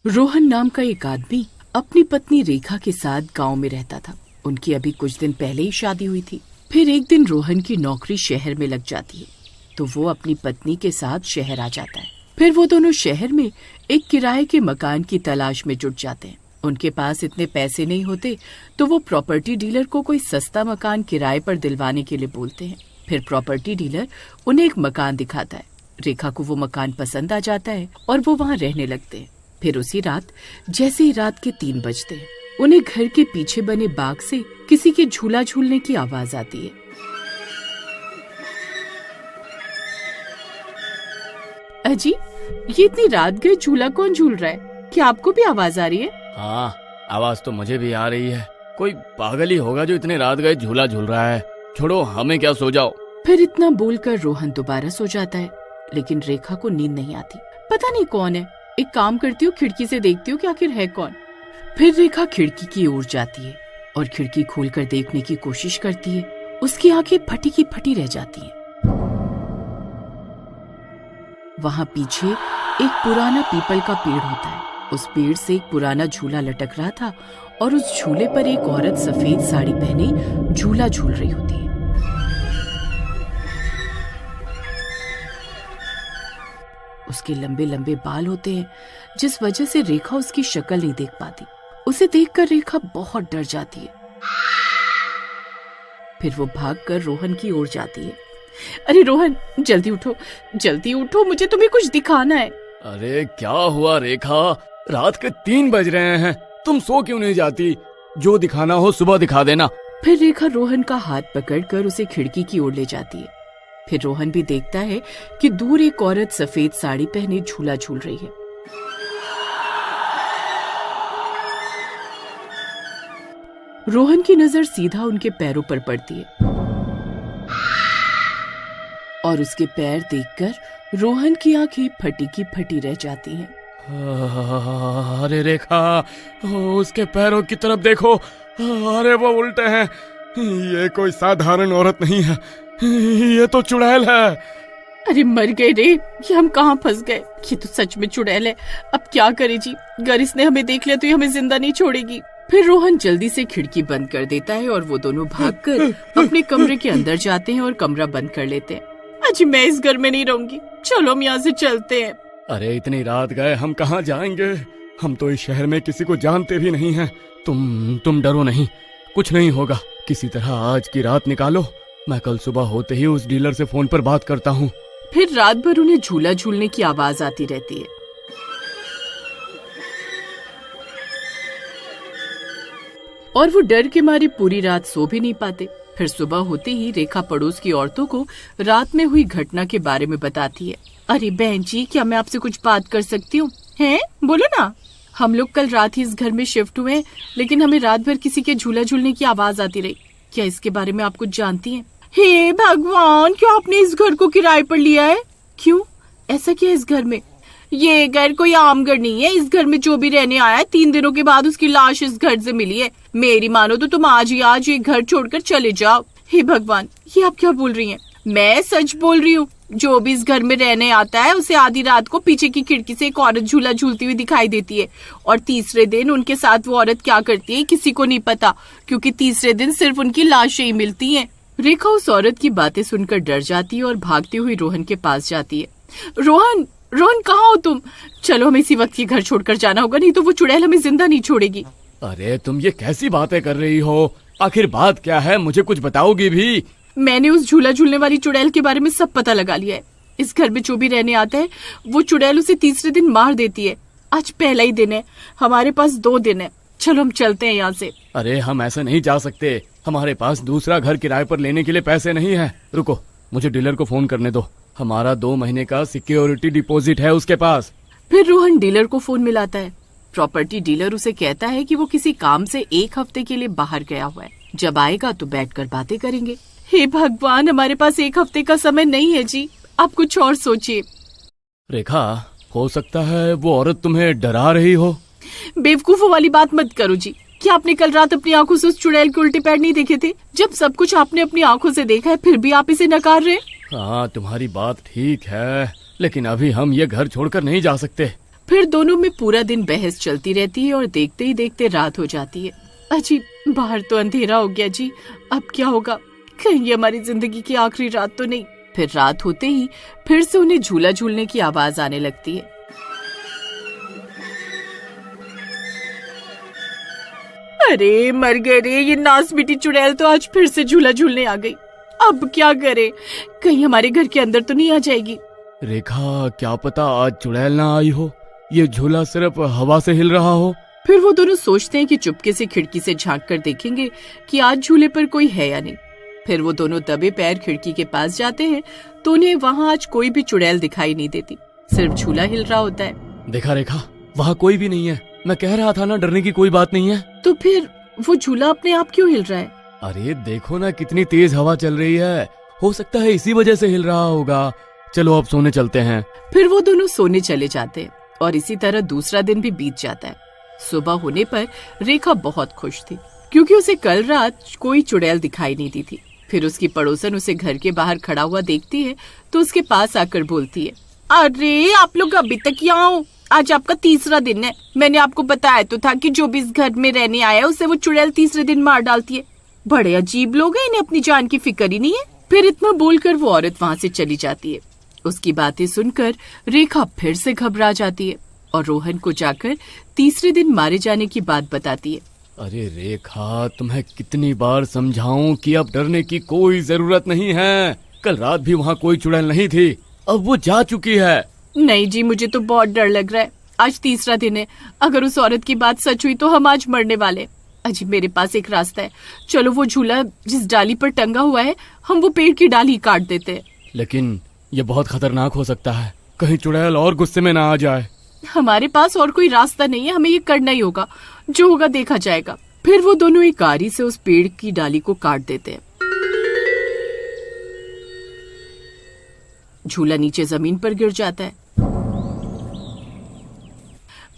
रोहन नाम का एक आदमी अपनी पत्नी रेखा के साथ गांव में रहता था। उनकी अभी कुछ दिन पहले ही शादी हुई थी। फिर एक दिन रोहन की नौकरी शहर में लग जाती है, तो वो अपनी पत्नी के साथ शहर आ जाता है। फिर वो दोनों शहर में एक किराए के मकान की तलाश में जुट जाते हैं। उनके पास इतने पैसे नहीं होते, तो वो प्रॉपर्टी डीलर को कोई सस्ता मकान किराए पर दिलवाने के लिए बोलते हैं। फिर प्रॉपर्टी डीलर उन्हें एक मकान दिखाता है। रेखा को वो मकान पसंद आ जाता है और वो वहाँ रहने लगते हैं। फिर उसी रात जैसे ही रात के 3 बजते हैं, उन्हें घर के पीछे बने बाग से किसी के झूला झूलने की आवाज आती है। अजी, ये इतनी रात गए झूला कौन झूल रहा है? क्या आपको भी आवाज आ रही है? हाँ, आवाज तो मुझे भी आ रही है। कोई पागल ही होगा जो इतने रात गए झूला झूल रहा है। छोड़ो, हमें क्या, सो जाओ। फिर इतना बोलकर रोहन दोबारा सो जाता है, लेकिन रेखा को नींद नहीं आती। पता नहीं कौन है। एक काम करती हूँ, खिड़की से देखती हूँ कि आखिर है कौन। फिर रेखा खिड़की की ओर जाती है और खिड़की खोलकर देखने की कोशिश करती है। उसकी आंखें फटी की फटी रह जाती हैं। वहाँ पीछे एक पुराना पीपल का पेड़ होता है। उस पेड़ से एक पुराना झूला लटक रहा था और उस झूले पर एक औरत सफेद साड़ी पहने झूला झूल रही होती है। उसके लंबे लंबे बाल होते हैं, जिस वजह से रेखा उसकी शक्ल नहीं देख पाती। उसे देखकर रेखा बहुत डर जाती है। फिर वो भागकर रोहन की ओर जाती है। अरे रोहन, जल्दी उठो, जल्दी उठो, मुझे तुम्हें कुछ दिखाना है। अरे क्या हुआ रेखा? रात के 3 बज रहे हैं, तुम सो क्यों नहीं जाती? जो दिखाना हो सुबह दिखा देना। फिर रेखा रोहन का हाथ पकड़कर उसे खिड़की की ओर ले जाती है। फिर रोहन भी देखता है कि दूर एक औरत सफेद साड़ी पहने झूला झूल रही है। रोहन की नजर सीधा उनके पैरों पर पड़ती है और उसके पैर देखकर रोहन की आंखें फटी की फटी रह जाती हैं। अरे रेखा, उसके पैरों की तरफ देखो। अरे वो उल्टे हैं। ये कोई साधारण औरत नहीं है, ये तो चुड़ैल है। अरे मर गए रे, ये हम कहाँ फंस गए। ये तो सच में चुड़ैल है। अब क्या करे जी, अगर इसने हमें देख लिया तो ये हमें जिंदा नहीं छोड़ेगी। फिर रोहन जल्दी से खिड़की बंद कर देता है और वो दोनों भागकर अपने कमरे के अंदर जाते हैं और कमरा बंद कर लेते हैं। अजी, मैं इस घर में नहीं रहूंगी, चलो हम यहाँ से चलते हैं। अरे इतनी रात गए, हम कहाँ जाएंगे? हम तो इस शहर में किसी को जानते भी नहीं हैं। तुम डरो नहीं, कुछ नहीं होगा। किसी तरह आज की रात निकालो। मैं कल सुबह होते ही उस डीलर से फोन पर बात करता हूँ। फिर रात भर उन्हें झूला झूलने की आवाज आती रहती है। और वो डर के मारे पूरी रात सो भी नहीं पाते। फिर सुबह होते ही रेखा पड़ोस की औरतों को रात में हुई घटना के बारे में बताती है। अरे बहन जी, क्या मैं आपसे कुछ बात कर सकती हूँ? हैं, बोलो ना। हम लोग कल रात ही इस घर में शिफ्ट हुए, लेकिन हमें रात भर किसी के झूला झूलने की आवाज आती रही। क्या इसके बारे में आप कुछ जानती हैं? हे भगवान, क्यों आपने इस घर को किराए पर लिया है? क्यों, ऐसा क्या है इस घर में? ये घर कोई आम घर नहीं है। इस घर में जो भी रहने आया है, 3 दिनों के बाद उसकी लाश इस घर से मिली है। मेरी मानो तो तुम आज ही आज ये घर छोड़कर चले जाओ। हे भगवान, ये आप क्या बोल रही हैं? मैं सच बोल रही हूँ। जो भी इस घर में रहने आता है, उसे आधी रात को पीछे की खिड़की से एक औरत झूला झूलती हुई दिखाई देती है। और तीसरे दिन उनके साथ वो औरत क्या करती है किसी को नहीं पता, क्योंकि तीसरे दिन सिर्फ उनकी लाशें ही मिलती हैं। रेखा उस औरत की बातें सुनकर डर जाती है और भागती हुई रोहन के पास जाती है। रोहन, रोहन, कहाँ हो तुम? चलो, हमें इसी वक्त ये घर छोड़कर जाना होगा, नहीं तो वो चुड़ैल हमें जिंदा नहीं छोड़ेगी। अरे तुम ये कैसी बातें कर रही हो? आखिर बात क्या है, मुझे कुछ बताओगी भी? मैंने उस झूला झूलने वाली चुड़ैल के बारे में सब पता लगा लिया है। इस घर में जो भी रहने आता है, वो चुड़ैल उसे तीसरे दिन मार देती है। आज पहला ही दिन है, हमारे पास 2 दिन है। चलो हम चलते हैं यहाँ से। अरे हम ऐसा नहीं जा सकते, हमारे पास दूसरा घर किराए पर लेने के लिए पैसे नहीं है। रुको, मुझे डीलर को फोन करने दो। हमारा 2 महीने का सिक्योरिटी डिपॉजिट है उसके पास। फिर रोहन डीलर को फोन मिलाता है। प्रॉपर्टी डीलर उसे कहता है कि वो किसी काम से 1 हफ्ते के लिए बाहर गया हुआ है। जब आएगा तो बैठकर बातें करेंगे। हे भगवान, हमारे पास 1 हफ्ते का समय नहीं है जी, आप कुछ और सोचिए। रेखा, हो सकता है वो औरत तुम्हें डरा रही हो। बेवकूफों वाली बात मत करो जी। क्या आपने कल रात अपनी आंखों से उस चुड़ैल के उल्टे पैर नहीं देखे थे? जब सब कुछ आपने अपनी आंखों से देखा है, फिर भी आप इसे नकार रहे। हाँ, तुम्हारी बात ठीक है, लेकिन अभी हम ये घर छोड़कर नहीं जा सकते। फिर दोनों में पूरा दिन बहस चलती रहती है और देखते ही देखते रात हो जाती है। अजी बाहर तो अंधेरा हो गया जी, अब क्या होगा? कहीं ये हमारी जिंदगी की आखिरी रात तो नहीं। फिर रात होते ही फिर से उन्हें झूला झूलने की आवाज आने लगती है। अरे मर गए रे, ये नास बेटी चुड़ैल तो आज फिर से झूला झूलने आ गई। अब क्या करे? कहीं हमारे घर के अंदर तो नहीं आ जाएगी? रेखा, क्या पता आज चुड़ैल ना आई हो, ये झूला सिर्फ हवा से हिल रहा हो। फिर वो दोनों सोचते हैं कि चुपके से खिड़की से झांक कर देखेंगे कि आज झूले पर कोई है या नहीं। फिर वो दोनों दबे पैर खिड़की के पास जाते हैं तो उन्हें वहाँ आज कोई भी चुड़ैल दिखाई नहीं देती, सिर्फ झूला हिल रहा होता है। देखा रेखा, वहाँ कोई भी नहीं है। मैं कह रहा था ना, डरने की कोई बात नहीं है। तो फिर वो झूला अपने आप क्यों हिल रहा है? अरे देखो ना, कितनी तेज हवा चल रही है, हो सकता है इसी वजह से हिल रहा होगा। चलो अब सोने चलते हैं। फिर वो दोनों सोने चले जाते हैं और इसी तरह दूसरा दिन भी बीत जाता है। सुबह होने पर रेखा बहुत खुश थी क्योंकि उसे कल रात कोई चुड़ैल दिखाई नहीं दी थी। फिर उसकी पड़ोसन उसे घर के बाहर खड़ा हुआ देखती है तो उसके पास आकर बोलती है, अरे आप लोग अभी तक यहाँ हो? आज आपका तीसरा दिन है। मैंने आपको बताया तो था कि जो भी इस घर में रहने आया उसे वो चुड़ैल तीसरे दिन मार डालती है। बड़े अजीब लोग हैं, इन्हें अपनी जान की फिक्र ही नहीं है। फिर इतना बोलकर वो औरत वहाँ से चली जाती है। उसकी बातें सुनकर रेखा फिर से घबरा जाती है और रोहन को जाकर तीसरे दिन मारे जाने की बात बताती है। अरे रेखा, तुम्हें कितनी बार समझाऊं कि अब डरने की कोई जरूरत नहीं है। कल रात भी वहाँ कोई चुड़ैल नहीं थी, अब वो जा चुकी है। नहीं जी, मुझे तो बहुत डर लग रहा है। आज तीसरा दिन है, अगर उस औरत की बात सच हुई तो हम आज मरने वाले। अजी मेरे पास एक रास्ता है, चलो वो झूला जिस डाली पर टंगा हुआ है हम वो पेड़ की डाली काट देते हैं। लेकिन ये बहुत खतरनाक हो सकता है, कहीं चुड़ैल और गुस्से में ना आ जाए। हमारे पास और कोई रास्ता नहीं है, हमें ये करना ही होगा, जो होगा देखा जाएगा। फिर वो दोनों एक आरी से उस पेड़ की डाली को काट देते हैं। झूला नीचे जमीन पर गिर जाता है।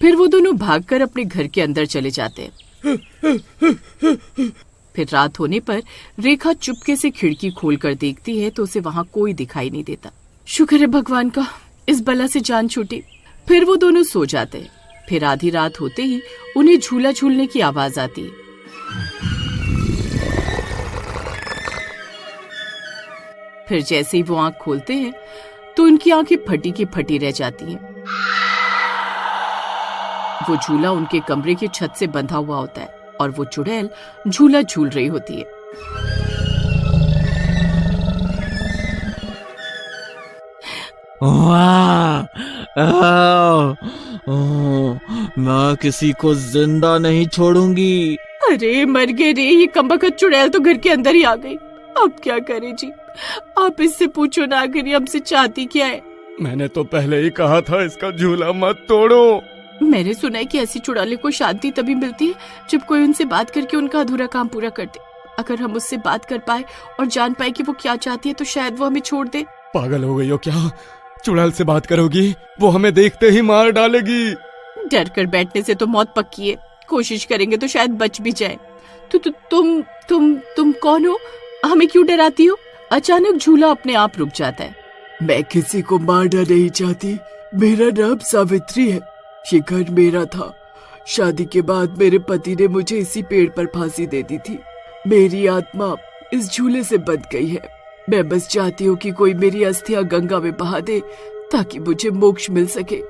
फिर वो दोनों भागकर अपने घर के अंदर चले जाते हैं। फिर रात होने पर रेखा चुपके से खिड़की खोलकर देखती है तो उसे वहां कोई दिखाई नहीं देता। शुक्र है भगवान का, इस बला से जान छूटी। फिर वो दोनों सो जाते हैं। फिर आधी रात होते ही उन्हें झूला झूलने की आवाज आती है। फिर जैसे ही वो आंख खोलते हैं तो उनकी आंखें फटी की फटी रह जाती हैं। वो झूला उनके कमरे की छत से बंधा हुआ होता है और वो चुड़ैल झूला झूल रही होती है। मैं किसी को जिंदा नहीं छोड़ूंगी। अरे मर गए रे, ये कमबख्त चुड़ैल तो घर के अंदर ही आ गई। अब क्या करें जी? आप इससे पूछो ना, आखिर हमसे चाहती क्या है? मैंने तो पहले ही कहा था इसका झूला मत तोड़ो। मैंने सुना है कि ऐसी चुड़ैलों को शांति तभी मिलती है जब कोई उनसे बात करके उनका अधूरा काम पूरा कर दे। अगर हम उससे बात कर पाए और जान पाए कि वो क्या चाहती है तो शायद वो हमें छोड़ दे। पागल हो गई हो क्या? चुड़ैल से बात करोगी? वो हमें देखते ही मार डालेगी। डर कर बैठने से तो मौत पक्की है, कोशिश करेंगे तो शायद बच भी जाए। तुम कौन हो? हमें क्यों डराती हो? अचानक झूला अपने आप रुक जाता है। मैं किसी को मारना नहीं चाहती, मेरा नाम सावित्री है। ये घर मेरा था। शादी के बाद मेरे पति ने मुझे इसी पेड़ पर फांसी दे दी थी। मेरी आत्मा इस झूले से बंध गई है। मैं बस चाहती हूँ कि कोई मेरी अस्थियां गंगा में बहा दे ताकि मुझे मोक्ष मिल सके।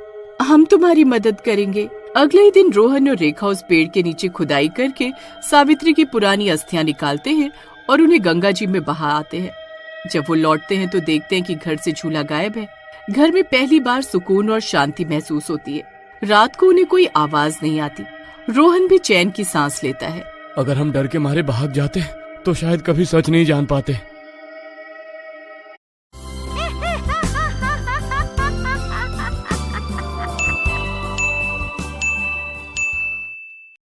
हम तुम्हारी मदद करेंगे। अगले ही दिन रोहन और रेखा उस पेड़ के नीचे खुदाई करके सावित्री की पुरानी अस्थियां निकालते हैं और उन्हें गंगा जी में बहा आते हैं। जब वो लौटते हैं तो देखते हैं कि घर से झूला गायब है। घर में पहली बार सुकून और शांति महसूस होती है। रात को उन्हें कोई आवाज नहीं आती। रोहन भी चैन की सांस लेता है। अगर हम डर के मारे भाग जाते तो शायद कभी सच नहीं जान पाते।